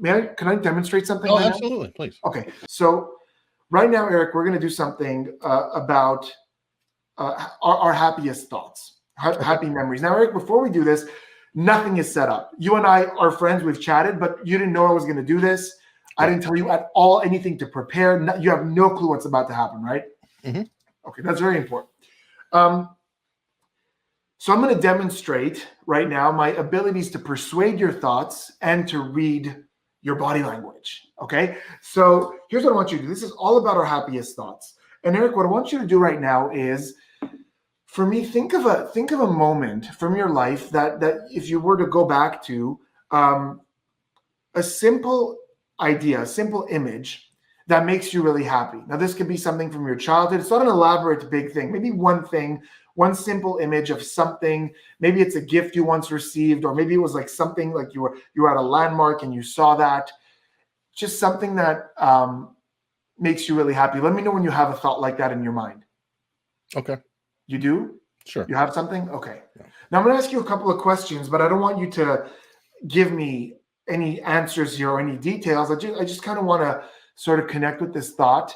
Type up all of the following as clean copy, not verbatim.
Can I demonstrate something? Oh, absolutely, please. Okay, so right now, Eric, we're going to do something about our happiest thoughts, happy memories. Now, Eric, before we do this, nothing is set up. You and I are friends. We've chatted, but you didn't know I was going to do this. I didn't tell you at all anything to prepare. You have no clue what's about to happen, right? Mm-hmm. Okay, that's very important. So I'm going to demonstrate right now my abilities to persuade your thoughts and to read your body language. Okay, so here's what I want you to do. This is all about our happiest thoughts. And Eric, what I want you to do right now is, for me, think of a moment from your life that if you were to go back to, a simple idea, a simple image that makes you really happy. Now, this could be something from your childhood. It's not an elaborate big thing. Maybe one thing, one simple image of something. Maybe it's a gift you once received, or maybe it was like something like you were at a landmark and you saw that. Just something that makes you really happy. Let me know when you have a thought like that in your mind. Okay. You do? Sure. You have something? Okay. Yeah. Now I'm going to ask you a couple of questions, but I don't want you to give me any answers here or any details. I just kind of want to sort of connect with this thought.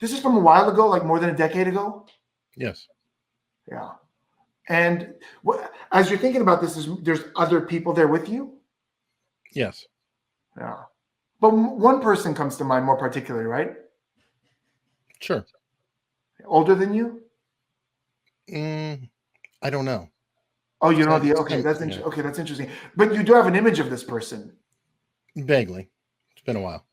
This is from a while ago, like more than a decade ago. Yes. Yeah. And as you're thinking about this, there's other people there with you? Yes. Yeah. But one person comes to mind more particularly, right? Sure. Older than you? I don't know. Oh, you know okay, that's interesting. Okay, that's interesting. But you do have an image of this person. Vaguely. It's been a while.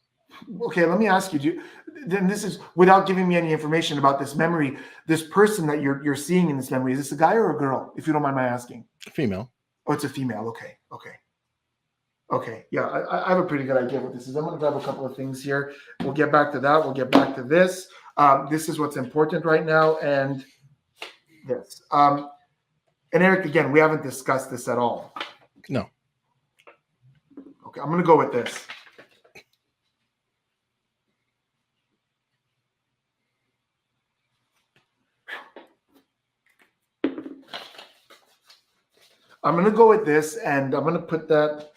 Okay, let me ask you, then this is without giving me any information about this memory, this person that you're seeing in this memory, is this a guy or a girl, if you don't mind my asking? Female. Oh, it's a female. Okay. Yeah, I have a pretty good idea what this is. I'm going to grab a couple of things here. We'll get back to that. We'll get back to this. This is what's important right now, and this. And Eric, again, we haven't discussed this at all. No. Okay, I'm going to go with this. I'm going to go with this, and I'm going to put that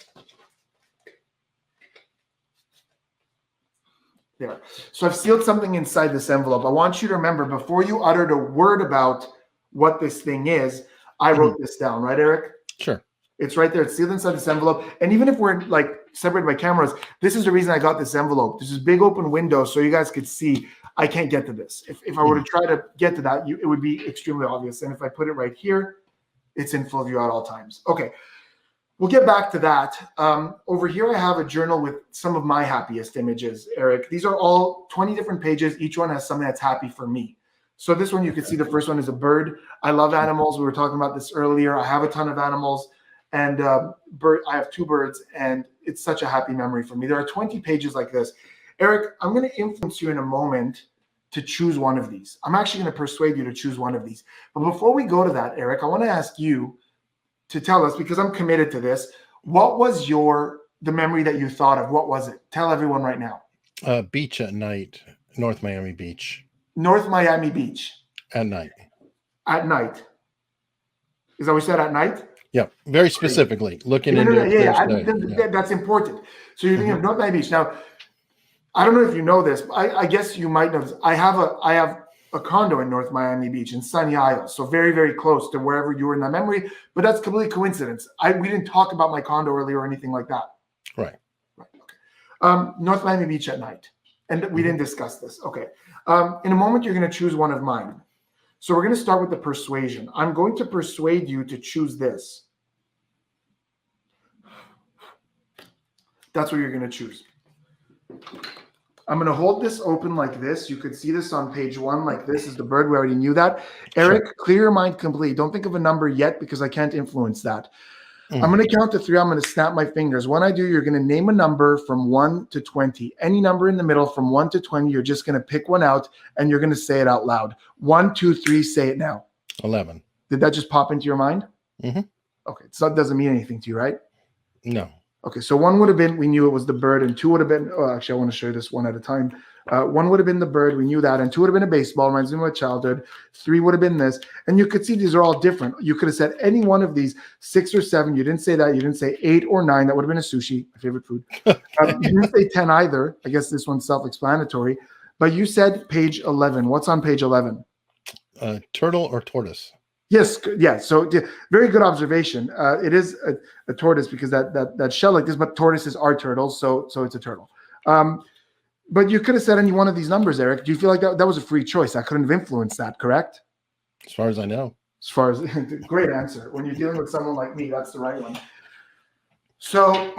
there. So I've sealed something inside this envelope. I want you to remember, before you uttered a word about what this thing is, I wrote this down, right, Eric? Sure. It's right there. It's sealed inside this envelope. And even if we're like separated by cameras, this is the reason I got this envelope. There's this big open window so you guys could see. I can't get to this. If I were to try to get to that, it would be extremely obvious. And if I put it right here, it's in full view at all times. Okay, we'll get back to that. Over here, I have a journal with some of my happiest images, Eric. These are all 20 different pages. Each one has something that's happy for me. So this one, you can see the first one is a bird. I love animals. We were talking about this earlier. I have a ton of animals. And I have 2 birds, and it's such a happy memory for me. There are 20 pages like this. Eric, I'm going to influence you in a moment to choose one of these. I'm actually going to persuade you to choose one of these. But before we go to that, Eric, I want to ask you to tell us, because I'm committed to this, what was the memory that you thought of? What was it? Tell everyone right now. Beach at night, North Miami Beach. North Miami Beach. At night. At night. Is that what you said, at night? Yeah, very specifically. Looking into it. That's important. So you're thinking of North Miami Beach. Now, I don't know if you know this, but I guess you might know this. I have a condo in North Miami Beach in Sunny Isle, so very, very close to wherever you were in that memory. But that's completely coincidence. We didn't talk about my condo earlier or anything like that. Right. Okay. North Miami Beach at night, and we didn't discuss this. Okay. In a moment, you're going to choose one of mine. So we're going to start with the persuasion. I'm going to persuade you to choose this. That's what you're going to choose. I'm going to hold this open like this. You could see this on page 1 like this is the bird. We already knew that. Eric, sure. Clear your mind completely. Don't think of a number yet because I can't influence that. I'm going to count to 3. I'm going to snap my fingers. When I do, you're going to name a number from 1 to 20. Any number in the middle from 1 to 20, you're just going to pick one out and you're going to say it out loud. 1, 2, 3, say it now. 11. Did that just pop into your mind? Mm-hmm. Okay, so that doesn't mean anything to you, right? No. Okay, so 1 would have been, we knew it was the bird, and 2 would have been, actually, I want to show you this one at a time. 1 would have been the bird. We knew that. And 2 would have been a baseball. Reminds me of my childhood. 3 would have been this. And you could see these are all different. You could have said any one of these, 6 or 7. You didn't say that. You didn't say 8 or 9. That would have been a sushi, my favorite food. You didn't say 10 either. I guess this one's self-explanatory. But you said page 11. What's on page 11? Turtle or tortoise? Yes, yeah. So very good observation. It is a tortoise because that shell like this, but tortoises are turtles, so it's a turtle. But you could have said any one of these numbers, Eric. Do you feel like that was a free choice? I couldn't have influenced that, correct? As far as I know. As far as great answer. When you're dealing with someone like me, that's the right one. So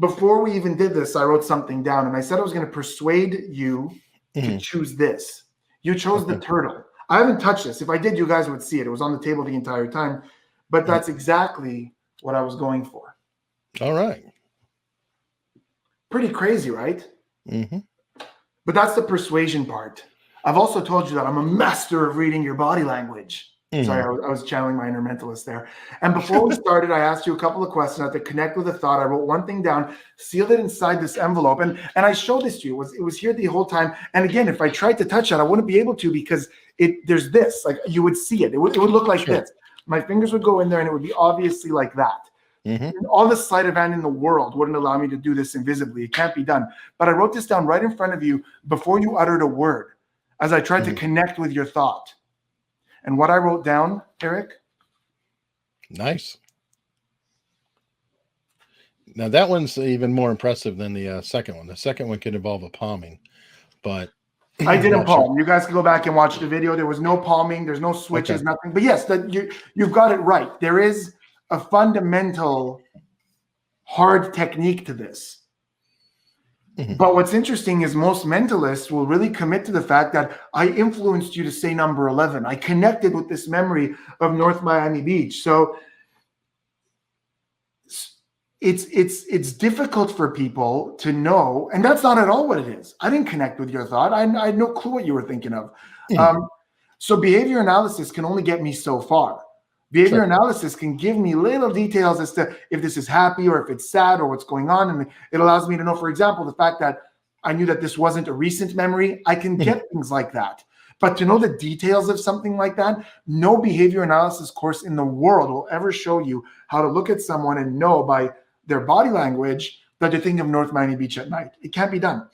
before we even did this, I wrote something down, and I said I was going to persuade you to choose this. You chose the turtle. I haven't touched this. If I did, you guys would see it. It was on the table the entire time. But that's exactly what I was going for. All right. Pretty crazy, right? Mm-hmm. But that's the persuasion part. I've also told you that I'm a master of reading your body language. Sorry, I was channeling my inner mentalist there. And before we started, I asked you a couple of questions. I had to connect with a thought. I wrote one thing down, sealed it inside this envelope. And I showed this to you. It was here the whole time. And again, if I tried to touch it, I wouldn't be able to because there's this. Like you would see it. It would look like this. My fingers would go in there and it would be obviously like that. All the sleight of hand in the world wouldn't allow me to do this invisibly. It can't be done. But I wrote this down right in front of you before you uttered a word as I tried to connect with your thought. And what I wrote down, Eric? Nice. Now that one's even more impressive than the second one. The second one could involve a palming, but I didn't palm. You guys can go back and watch the video. There was no palming. There's no switches, nothing. But yes, you've got it right. There is a fundamental hard technique to this. But what's interesting is most mentalists will really commit to the fact that I influenced you to say number 11. I connected with this memory of North Miami Beach. So it's difficult for people to know, and that's not at all what it is. I didn't connect with your thought. I had no clue what you were thinking of. So behavior analysis can only get me so far. Behavior analysis can give me little details as to if this is happy or if it's sad or what's going on. And it allows me to know, for example, the fact that I knew that this wasn't a recent memory. I can get things like that. But to know the details of something like that, no behavior analysis course in the world will ever show you how to look at someone and know by their body language that they're thinking of North Miami Beach at night. It can't be done.